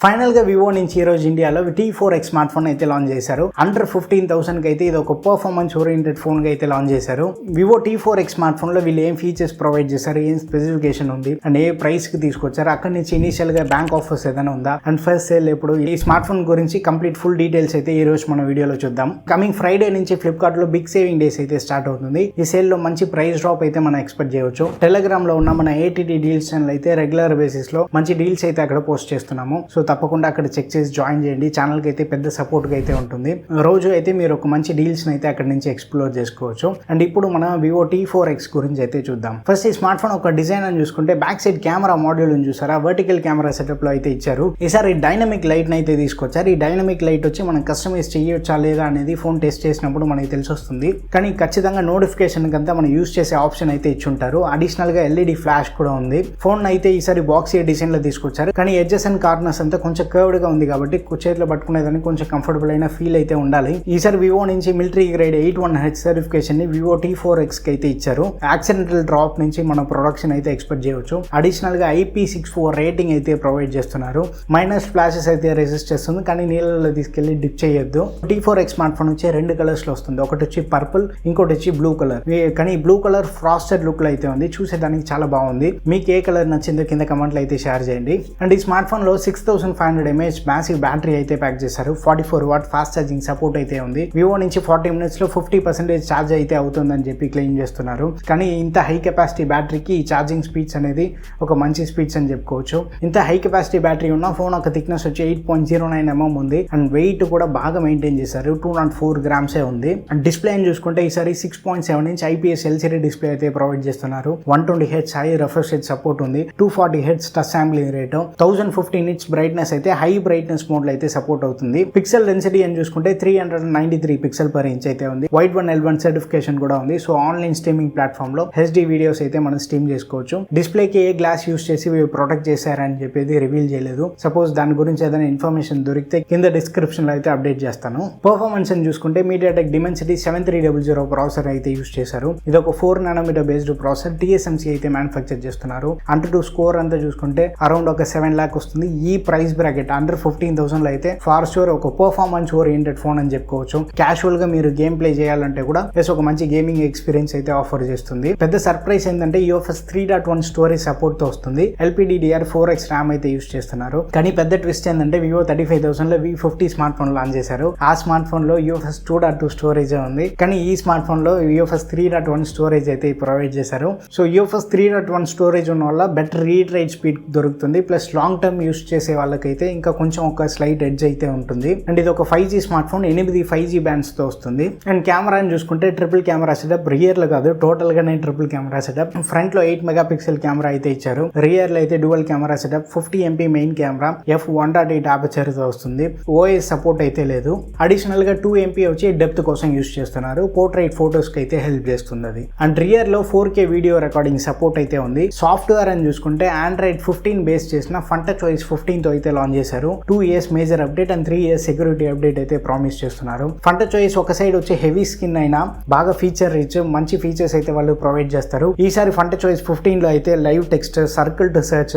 Final గా Vivo నుంచి ఈ రోజు ఇండియాలో T4X స్మార్ట్ ఫోన్ అయితే లాంచ్ చేశారు. అండర్ 15,000 కి అయితే ఇది ఒక పర్ఫార్మెన్స్ ఓరియంటెడ్ ఫోన్ గా అయితే లాంచ్ చేశారు. వివో T4X స్మార్ట్ ఫోన్ లో వీళ్ళు ఏం ఫీచర్స్ ప్రొవైడ్ చేశారు, ఏం స్పెసిఫికేషన్ ఉంది అండ్ ఏ ప్రైస్ కి తీసుకొచ్చారు, అక్కడి నుంచి ఇనిషియల్ గా బ్యాంక్ ఆఫర్స్ ఏదైనా ఉందా అండ్ ఫస్ట్ సేల్ ఎప్పుడు, ఈ స్మార్ట్ ఫోన్ గురించి కంప్లీట్ ఫుల్ డీటెయిల్స్ అయితే ఈ రోజు మన వీడియోలో చూద్దాం. కమింగ్ ఫ్రైడే నుంచి ఫ్లిప్కార్ట్ లో బిగ్ సేవింగ్ డేస్ అయితే స్టార్ట్ అవుతుంది. ఈ సేల్ లో మంచి ప్రైస్ డ్రాప్ అయితే మనం ఎక్స్పెక్ట్ చేయవచ్చు. టెలిగ్రామ్ లో ఉన్న మన ATT డీల్స్ ఛానల్ అయితే రెగ్యులర్ బేసిస్ లో మంచి డీల్స్ అయితే అక్కడ పోస్ట్ చేస్తున్నాము. సో తప్పకుండా అక్కడ చెక్ చేసి జాయిన్ చేయండి. ఛానల్ కి అయితే పెద్ద సపోర్ట్ అయితే ఉంటుంది. రోజు అయితే మీరు ఒక మంచి డీల్స్ అయితే అక్కడ నుంచి ఎక్స్ప్లోర్ చేసుకోవచ్చు. అండ్ ఇప్పుడు మనం వివో T4X గురించి అయితే చూద్దాం. ఫస్ట్ ఈ స్మార్ట్ ఫోన్ ఒక డిజైన్ అని చూసుకుంటే బ్యాక్ సైడ్ కెమెరా మాడ్యూల్ చూసారా, వర్టికల్ కెమెరా సెటప్ లో అయితే ఇచ్చారు. ఈసారి డైనమిక్ లైట్ అయితే తీసుకొచ్చారు. ఈ డైనమిక్ లైట్ వచ్చి మనం కస్టమైజ్ చేయొచ్చా లేదా అనేది ఫోన్ టెస్ట్ చేసినప్పుడు మనకి తెలిసి వస్తుంది. కానీ ఖచ్చితంగా నోటిఫికేషన్ కంతా మనం యూస్ చేసే ఆప్షన్ అయితే ఇచ్చుంటారు. అడిషనల్ గా LED ఫ్లాష్ కూడా ఉంది. ఫోన్ అయితే ఈసారి బాక్సీ డిజైన్ లో తీసుకొచ్చారు. కానీ ఎడ్జెస్ అండ్ కార్నర్స్ అంతా కొంచెం కర్వ్డ్ గా ఉంది కాబట్టి చేతిలో పట్టుకునేదానికి కొంచెం కంఫర్టబుల్ అయిన ఫీల్ అయితే ఉండాలి. ఈసారి వివో నుంచి మిలిటరీ గ్రేడ్ 818H సర్టిఫికేషన్ ని వివో T4X కి అయితే ఇచ్చారు. యాక్సిడెంటల్ డ్రాప్ నుంచి మన ప్రొడక్షన్ అయితే ఎక్స్పెక్ట్ చేయవచ్చు. అడిషనల్ గా IP64 రేటింగ్ అయితే ప్రొవైడ్ చేస్తున్నారు. మైనస్ ఫ్లాషెస్ అయితే రెసిస్ట్ చేస్తుంది, కానీ నీళ్ళలో తీసుకెళ్లి డిప్ చేయొద్దు. T4X స్మార్ట్ ఫోన్ వచ్చి రెండు కలర్స్ లో వస్తుంది. ఒకటి వచ్చి పర్పుల్, ఇంకోటి వచ్చి బ్లూ కలర్. కానీ బ్లూ కలర్ ఫ్రాస్టెడ్ లుక్ లో అయితే ఉంది. చూసేదానికి చాలా బాగుంది. మీకు ఏ కలర్ నచ్చిందో కింద కమెంట్లు అయితే షేర్ చేయండి. అండ్ ఈ స్మార్ట్ ఫోన్ లో 6500 mAh మ్యాసివ్ బ్యాటరీ అయితే ప్యాక్ చేశారు. 44W ఫాస్ట్ ఛార్జింగ్ సపోర్ట్ అయితే ఉంది. వివో నుంచి 40 minutes లో 50% ఛార్జ్ అయితే అవుతుందని చెప్పి క్లెయిమ్ చేస్తున్నారు. కానీ ఇంత హై కెపాసిటీ బ్యాటరీకి ఈ ఛార్జింగ్ స్పీడ్స్ అనేది ఒక మంచి స్పీడ్స్ అని చెప్పుకోవచ్చు. ఇంత హై కెపాసిటీ బ్యాటరీ ఉన్న ఫోన్ ఒక థిక్నెస్ వచ్చి 8.09 mm ఉంది. అండ్ వెయిట్ కూడా బాగా మెయింటైన్ చేశారు. 204 grams ఉంది. అండ్ డిస్ప్లే అని చూసుకుంటే ఈసారి 6.7 inch IPS LCD డిస్ప్లే అయితే ప్రొవైడ్ చేస్తున్నారు. 120Hz high refresh rate support ఉంది. 240Hz touch sampling rate, 1050 nits brightness అయితే హై బ్రైట్నెస్ మోడ్ లో అయితే సపోర్ట్ అవుతుంది. పిక్సెల్ డెన్సిటీ అని చూసుకుంటే 393 పిక్సెల్ పర్ ఇంచ్ అయితే ఉంది. వైడ్ 1L1 సర్టిఫికేషన్ కూడా ఉంది. సో ఆన్లైన్ స్ట్రీమింగ్ ప్లాట్ఫామ్ లో HD వీడియోస్ అయితే మనం స్ట్రీమ్ చేసుకోవచ్చు. డిస్ప్లేకి ఏ గ్లాస్ యూస్ చేసి ప్రొటెక్ట్ చేశారని చెప్పేది రివీల్ చేయలేదు. సపోజ్ దాని గురించి ఏదైనా ఇన్ఫర్మేషన్ దొరికితే కింద డిస్క్రిప్షన్ లో అయితే అప్డేట్ చేస్తాను. పర్ఫార్మెన్స్ అని చూసుకుంటే MediaTek Dimensity 7300 ప్రాసెసర్ అయితే యూస్ చేశారు. ఇది ఒక 4nm బేస్డ్ ప్రాసెసర్. TSMC అయితే మ్యానుఫ్యాక్చర్ చేస్తున్నారు. అంటూ స్కోర్ అంతా చూసుకుంటే అరౌండ్ ఒక 7 lakh వస్తుంది. ఈ ప్రైస్ బ్రాకెట్ అండర్ 15,000 లో అయితే ఫార్ షూర్ ఒక పర్ఫార్మెన్స్ ఓరియంటెడ్ ఫోన్ అని చెప్పుకోవచ్చు. క్యాజువల్ గా మీరు గేమ్ ప్లే చేయాలంటే కూడా ఒక మంచి గేమింగ్ ఎక్స్పీరియన్స్ అయితే ఆఫర్ చేస్తుంది. పెద్ద సర్ప్రైజ్ ఏంటంటే UFS 3.1 స్టోరేజ్ సపోర్ట్ తో వస్తుంది. LPDDR4X RAM అయితే యూస్ చేస్తున్నారు. కానీ పెద్ద ట్విస్ట్ ఏంటంటే వివో 35,000 లో V50 స్మార్ట్ ఫోన్ లాంచ్ చేశారు. ఆ స్మార్ట్ ఫోన్ లో UFS 2.2 స్టోరేజ్ ఉంది. కానీ ఈ స్మార్ట్ ఫోన్ లో UFS 3.1 స్టోరేజ్ అయితే ప్రొవైడ్ చేశారు. సో UFS 3.1 స్టోరేజ్ ఉన్న వల్ల బెటర్ రీడ్ రైట్ స్పీడ్ దొరుకుతుంది. ప్లస్ లాంగ్ టర్మ్ యూస్ చేసే వాళ్ళకైతే ఇంకా కొంచెం ఒక స్లైట్ ఎడ్జ్ అయితే ఉంటుంది. అండ్ ఇది ఒక 5G smart phone. 8 5G bands తో వస్తుంది. అండ్ కెమెరా అని చూసుకుంటే ట్రిపుల్ కెమెరా సెటప్. రియర్ లో కాదు, టోటల్ గానే ట్రిపుల్ కెమెరా సెటప్. ఫ్రంట్ లో 8 మెగాపిక్సెల్ కెమెరా అయితే ఇచ్చారు. రియర్ లో అయితే dual camera setup. 50 MP main camera, f1.8 aperture తో వస్తుంది. OIS సపోర్ట్ అయితే లేదు. అడిషనల్ గా 2 MP వచ్చి డెప్త్ కోసం యూస్ చేస్తున్నారు. పోర్ట్రైట్ ఫోటోస్ కి అయితే హెల్ప్ చేస్తుంది అది. అండ్ రియర్ లో 4K వీడియో రికార్డింగ్ సపోర్ట్ అయితే ఉంది. సాఫ్ట్వేర్ అని చూసుకుంటే Android 15 బేస్ చేసిన FunTouchOS 15 తో అయితే లాంచ్ చేశారు. 2 years major update and 3 years security update అయితే ప్రామిస్ చేస్తున్నారు. FunTouchOS ఒక సైడ్ వచ్చి హెవీ స్కిన్ అయినా బాగా ఫీచర్ రిచ్ మంచి ఫీచర్స్ అయితే వాళ్ళు ప్రొవైడ్ చేస్తారు. ఈసారి FunTouchOS 15 లో అయితే live text, circle to search,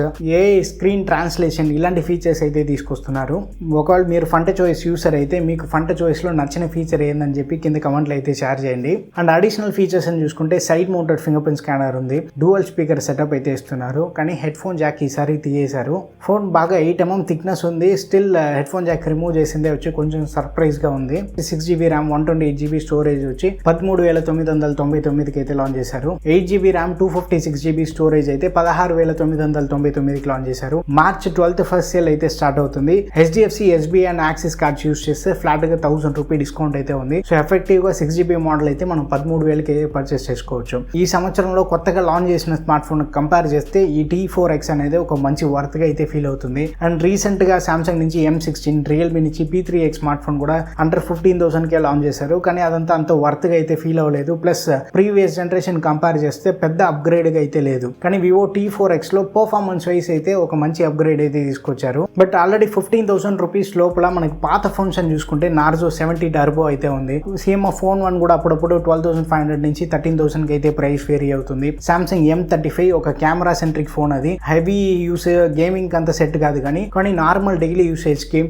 screen translation ఇలాంటి ఫీచర్స్ అయితే తీసుకొస్తున్నారు. ఒకవేళ మీరు FunTouchOS యూసర్ అయితే మీకు FunTouchOS లో నచ్చిన ఫీచర్ ఏందని చెప్పి కింద కమెంట్లు అయితే షేర్ చేయండి. అండ్ అడిషనల్ ఫీచర్స్ అని చూసుకుంటే side mounted finger print scanner ఉంది. డ్యూయల్ స్పీకర్ సెటప్ అయితే ఇస్తున్నారు. కానీ హెడ్ ఫోన్ జాక్ ఈసారి తీయేశారు. ఫోన్ బాగా 8 mm థిక్నెస్ ఉంది. Still head phone Jack remove చేసిందే వచ్చి కొంచెం సర్ప్రైజ్ గా ఉంది. 6GB RAM 128GB స్టోరేజ్ వచ్చి 13,999 కి అయితే లాంచ్ చేశారు. 8GB RAM 256GB స్టోరేజ్ అయితే 16,999 కి లాంచ్ చేశారు. March 12th ఫస్ట్ సేల్ అయితే స్టార్ట్ అవుతుంది. HDFC, SBI and axis cards use చేస్తే ఫ్లాట్ గా 1000 రూపీ డిస్కౌంట్ అయితే ఉంది. సో ఎఫెక్టివ్ గా 6GB మోడల్ అయితే మనం 13,000కి పర్చేస్ చేసుకోవచ్చు. ఈ సంవత్సరంలో కొత్తగా లాంచ్ చేసిన స్మార్ట్ ఫోన్ కంపేర్ చేస్తే ఈ T4X అనేది ఒక మంచి వర్త్ గా అయితే ఫీల్ అవుతుంది. అండ్ రీసెంట్ గా సామ్సంగ్ నుంచి M16, రియల్మీ నుంచి P3X స్మార్ట్ ఫోన్ కూడా అండర్ 15,000 కే లాంచ్ చేశారు. కానీ అదంతా అంత వర్త్ గా అయితే ఫీల్ అవ్వలేదు. ప్లస్ ప్రీవియస్ జనరేషన్ కంపేర్ చేస్తే పెద్ద అప్గ్రేడ్ గా అయితే లేదు. కానీ వివో T4X లో పర్ఫార్మెన్స్ వైస్ అయితే ఒక మంచి అప్గ్రేడ్ అయితే తీసుకొచ్చారు. బట్ ఆల్రెడీ 15,000 రూపీస్ లోపల మనకి పాత ఫోన్స్ అని చూసుకుంటే Narzo 70 టర్బో అయితే ఉంది. సేమ్ ఫోన్ 1 కూడా అప్పుడప్పుడు 12,500 నుంచి 13,000 కి అయితే ప్రైస్ వేరీ అవుతుంది. సామ్సంగ్ M35 ఒక కెమెరా సెంట్రిక్ ఫోన్. అది హెవీ యూస్ గేమింగ్ అంత సెట్ కాదు, కానీ కానీ నార్మల్ డైలీ యూసేజ్కి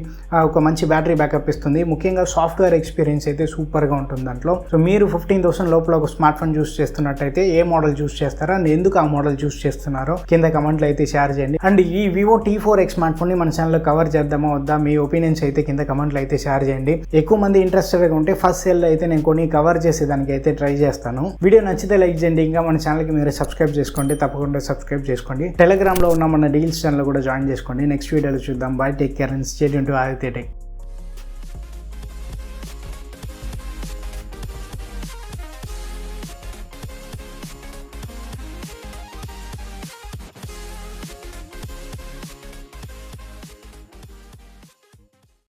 ఒక మంచి బ్యాటరీ బ్యాకప్ ఇస్తుంది. ముఖ్యంగా సాఫ్ట్వేర్ ఎక్స్పీరియన్స్ అయితే సూపర్గా ఉంటుంది దాంట్లో. సో మీరు 15,000 లోపల ఒక స్మార్ట్ ఫోన్ చూస్ చేస్తున్నట్టయితే ఏ మోడల్ చూస్ చేస్తారో అండ్ ఎందుకు ఆ మోడల్ చూస్ చేస్తున్నారో కింద కమెంట్లు అయితే షేర్ చేయండి. అండ్ ఈ వివో T4X స్మార్ట్ ఫోన్ ని మన ఛానల్లో కవర్ చేద్దామా వద్దా, మీ ఒపీనియన్స్ అయితే కింద కమెంట్లు అయితే షేర్ చేయండి. ఎక్కువ మంది ఇంట్రెస్టెడ్గా ఉంటే ఫస్ట్ సెల్ అయితే నేను కొన్ని కవర్ చేసేదానికి అయితే ట్రై చేస్తాను. వీడియో నచ్చితే లైక్ చేయండి. ఇంకా మన ఛానల్కి మీరు సబ్స్క్రైబ్ చేసుకోండి, తప్పకుండా సబ్స్క్రైబ్ చేసుకోండి. టెలిగ్రామ్లో ఉన్న మన డీల్స్ ఛానల్ కూడా జాయిన్ చేసుకోండి. నెక్స్ట్ వీడియోలో చూద్దాం. By, take care and stay tuned to Aditya tech.